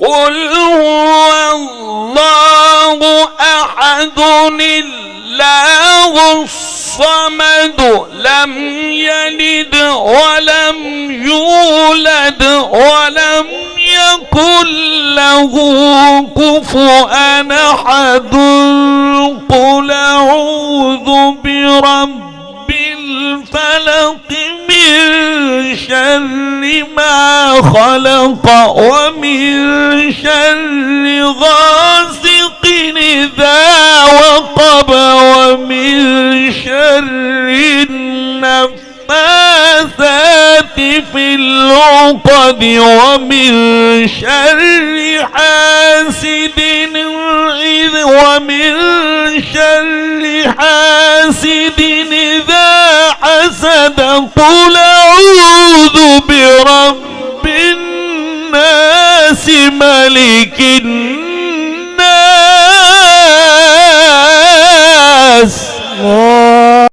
قل هو الله أحد الله الصمد لم يلد ولم يولد ولم يكن له كفوا أحد قل أعوذ برب الفلق من شر ما خلق ومن شر غاسق إذا وقب ومن شر النفاثات في العقد ومن شر حاسد إذا حسد قل أعوذ برب الناس ملك الناس